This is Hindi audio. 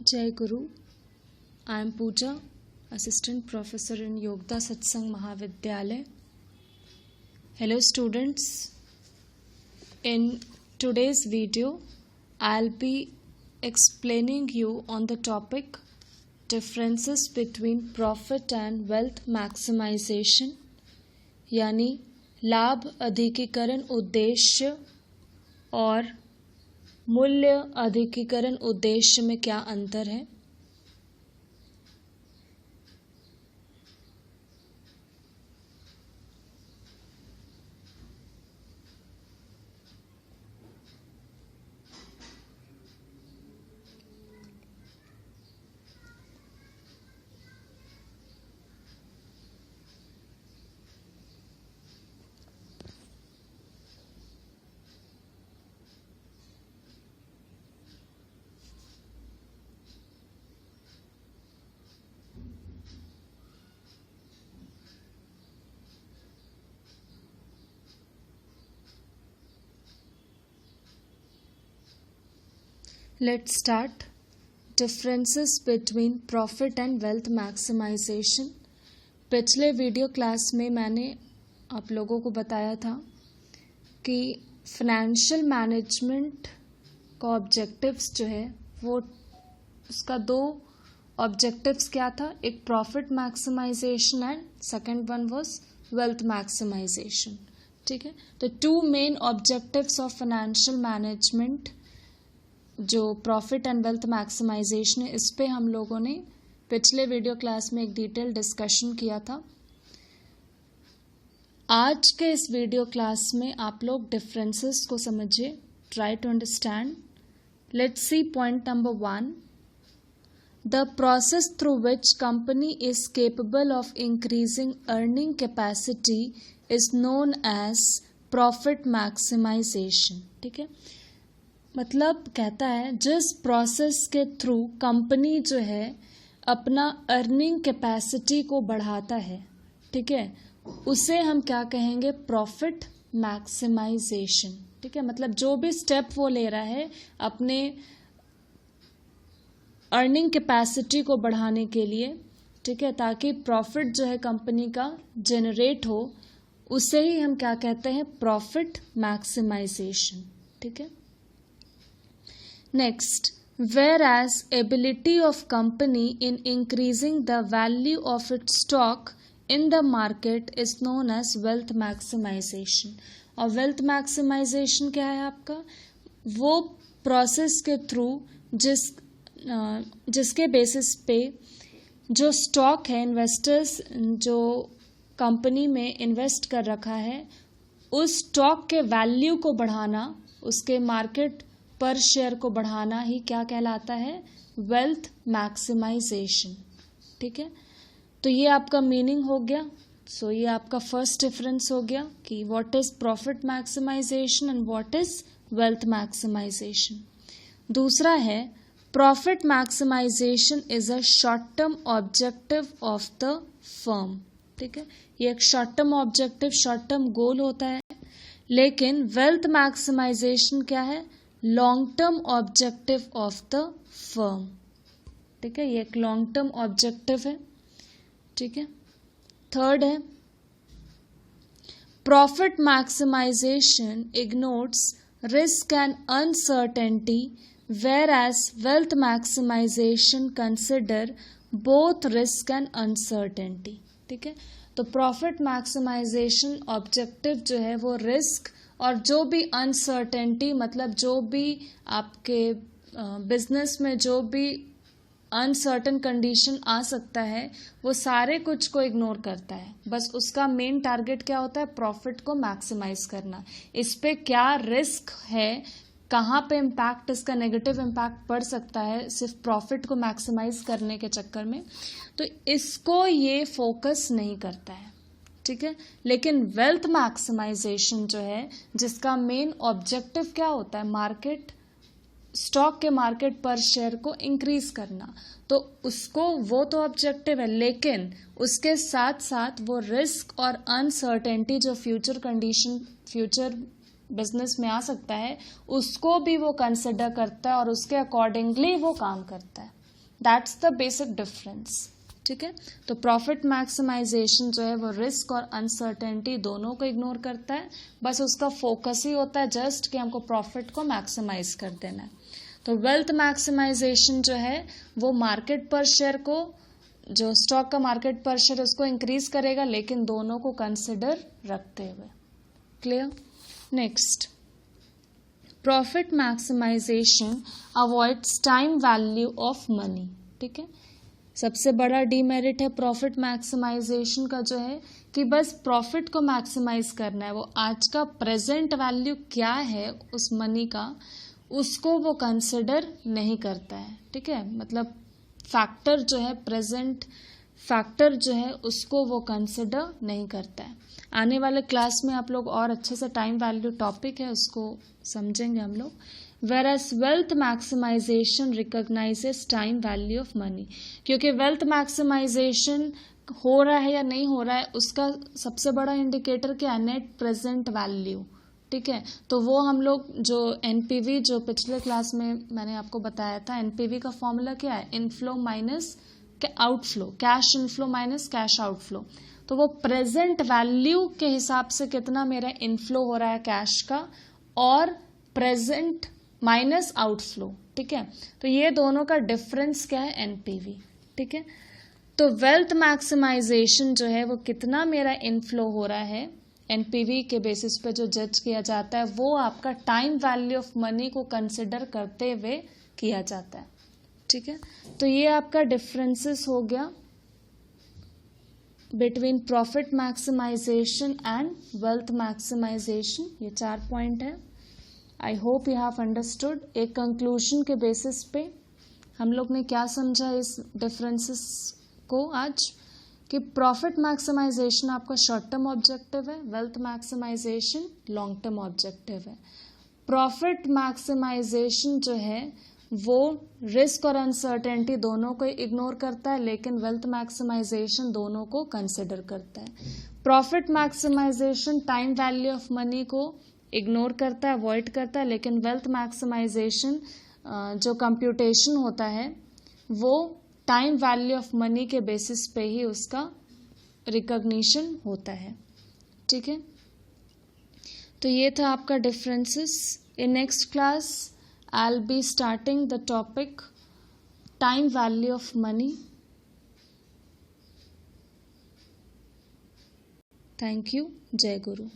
Jai Guru. I am Pooja, Assistant Professor in Yogda Satsang Mahavidyalaya. Hello students. In today's video, I'll be explaining you on the topic differences between profit and wealth maximization, यानी लाभ अधिकीकरण उद्देश्य और मूल्य अधिकीकरण उद्देश्य में क्या अंतर है। Let's start. Differences between profit and wealth maximization. पिछले वीडियो क्लास में मैंने आप लोगों को बताया था कि फाइनेंशियल मैनेजमेंट का ऑब्जेक्टिव्स जो है वो उसका दो ऑब्जेक्टिव्स क्या था, एक profit maximisation and second one was wealth maximisation. ठीक है, तो two main objectives of financial management जो प्रॉफिट एंड वेल्थ मैक्सिमाइजेशन है, इस पे हम लोगों ने पिछले वीडियो क्लास में एक डिटेल डिस्कशन किया था। आज के इस वीडियो क्लास में आप लोग डिफरेंसेस को समझिए, try to understand. Let's see point number 1। The process through which company is capable of increasing earning capacity is known as profit maximisation. ठीक है, मतलब कहता है जिस प्रोसेस के थ्रू कंपनी जो है अपना अर्निंग कैपेसिटी को बढ़ाता है, ठीक है, उसे हम क्या कहेंगे, प्रॉफिट मैक्सिमाइजेशन। ठीक है, मतलब जो भी स्टेप वो ले रहा है अपने अर्निंग कैपेसिटी को बढ़ाने के लिए, ठीक है, ताकि प्रॉफिट जो है कंपनी का जनरेट हो, उसे ही हम क्या कहते हैं, प्रॉफिट मैक्सिमाइजेशन। ठीक है, next, whereas ability of company in increasing the value of its stock in the market is known as wealth maximization। और wealth maximization क्या है आपका, वो प्रोसेस के थ्रू जिसके बेसिस पे जो स्टॉक है, इन्वेस्टर्स जो कंपनी में इन्वेस्ट कर रखा है, उस स्टॉक के वैल्यू को बढ़ाना, उसके मार्केट पर शेयर को बढ़ाना ही क्या कहलाता है, वेल्थ मैक्सिमाइजेशन। ठीक है, तो ये आपका मीनिंग हो गया। सो ये आपका फर्स्ट डिफरेंस हो गया कि what is profit maximisation and what is wealth maximisation. दूसरा है profit maximisation is a short term objective of the firm. ठीक है, ये एक short term objective, short term goal होता है, लेकिन वेल्थ मैक्सिमाइजेशन क्या है, long term objective of the firm. ठीक है, ये एक लॉन्ग टर्म ऑब्जेक्टिव है। ठीक है, थर्ड है profit maximisation ignores risk and uncertainty whereas wealth maximisation consider both risk and uncertainty. ठीक है, तो प्रॉफिट मैक्सिमाइजेशन ऑब्जेक्टिव जो है वो रिस्क और जो भी अनसर्टेनिटी, मतलब जो भी आपके बिजनेस में जो भी अनसर्टन कंडीशन आ सकता है, वो सारे कुछ को इग्नोर करता है। बस उसका मेन टारगेट क्या होता है, प्रॉफिट को मैक्सिमाइज करना। इस पे क्या रिस्क है, कहाँ पे इम्पैक्ट, इसका नेगेटिव इम्पैक्ट पड़ सकता है सिर्फ प्रॉफिट को मैक्सिमाइज करने के चक्कर में, तो इसको ये फोकस नहीं करता है। ठीक है, लेकिन वेल्थ मैक्सिमाइजेशन जो है, जिसका मेन ऑब्जेक्टिव क्या होता है, मार्केट स्टॉक के मार्केट पर शेयर को इंक्रीज करना, तो उसको वो तो ऑब्जेक्टिव है, लेकिन उसके साथ साथ वो रिस्क और अनसर्टेनिटी जो फ्यूचर कंडीशन, फ्यूचर बिजनेस में आ सकता है, उसको भी वो कंसिडर करता है और उसके अकॉर्डिंगली वो काम करता है। दैट्स द बेसिक डिफरेंस, ठीक है। तो प्रॉफिट मैक्सिमाइजेशन जो है वो रिस्क और अनसर्टेनिटी दोनों को इग्नोर करता है, बस उसका फोकस ही होता है जस्ट कि हमको प्रॉफिट को मैक्सिमाइज कर देना है। तो वेल्थ मैक्सिमाइजेशन जो है वो मार्केट पर शेयर को, जो स्टॉक का मार्केट पर शेयर उसको इंक्रीज करेगा, लेकिन दोनों को कंसिडर रखते हुए। Clear? Next, profit maximisation avoids time value of money, ठीक है। सबसे बड़ा डीमेरिट है प्रॉफिट मैक्सिमाइजेशन का जो है कि बस प्रॉफिट को मैक्सिमाइज करना है, वो आज का प्रेजेंट वैल्यू क्या है उस मनी का उसको वो कंसिडर नहीं करता है, ठीक है। मतलब फैक्टर जो है, प्रेजेंट फैक्टर जो है उसको वो कंसिडर नहीं करता है। आने वाले क्लास में आप लोग और अच्छे से टाइम वैल्यू टॉपिक है उसको समझेंगे हम लोग। Whereas wealth maximization recognizes time value of money, क्योंकि wealth maximization हो रहा है या नहीं हो रहा है उसका सबसे बड़ा इंडिकेटर क्या है, नेट प्रेजेंट वैल्यू, ठीक है। तो वो हम लोग जो एनपीवी जो पिछले क्लास में मैंने आपको बताया था, एनपीवी का फॉर्मूला क्या है, inflow minus outflow, cash inflow minus cash outflow. तो वो प्रेजेंट वैल्यू के हिसाब से कितना मेरा इनफ्लो हो रहा है कैश का और प्रेजेंट माइनस आउटफ्लो, ठीक है। तो ये दोनों का डिफरेंस क्या है, एनपीवी, ठीक है। तो वेल्थ मैक्सिमाइजेशन जो है वो कितना मेरा इनफ्लो हो रहा है एनपीवी के बेसिस पे जो जज किया जाता है वो आपका टाइम वैल्यू ऑफ मनी को कंसिडर करते हुए किया जाता है, ठीक है। तो ये आपका डिफरेंसेस हो गया between profit maximisation and wealth maximisation, ये 4 पॉइंट है। I hope you have understood. एक कंक्लूजन के बेसिस पे हम लोग ने क्या समझा इस डिफरेंसेस को आज, कि प्रॉफिट मैक्सिमाइजेशन आपका शॉर्ट टर्म ऑब्जेक्टिव है, wealth maximisation long term objective है। प्रॉफिट मैक्सिमाइजेशन जो है वो रिस्क और अनसर्टेनिटी दोनों को इग्नोर करता है, लेकिन वेल्थ मैक्सिमाइजेशन दोनों को कंसिडर करता है। Profit maximisation time value of money को इग्नोर करता है, अवॉइड करता है, लेकिन वेल्थ मैक्सिमाइजेशन जो कंप्यूटेशन होता है वो टाइम वैल्यू ऑफ मनी के बेसिस पे ही उसका रिकॉग्निशन होता है, ठीक है। तो ये था आपका differences. In next class I will be starting the topic time value of money. Thank you. जय गुरु।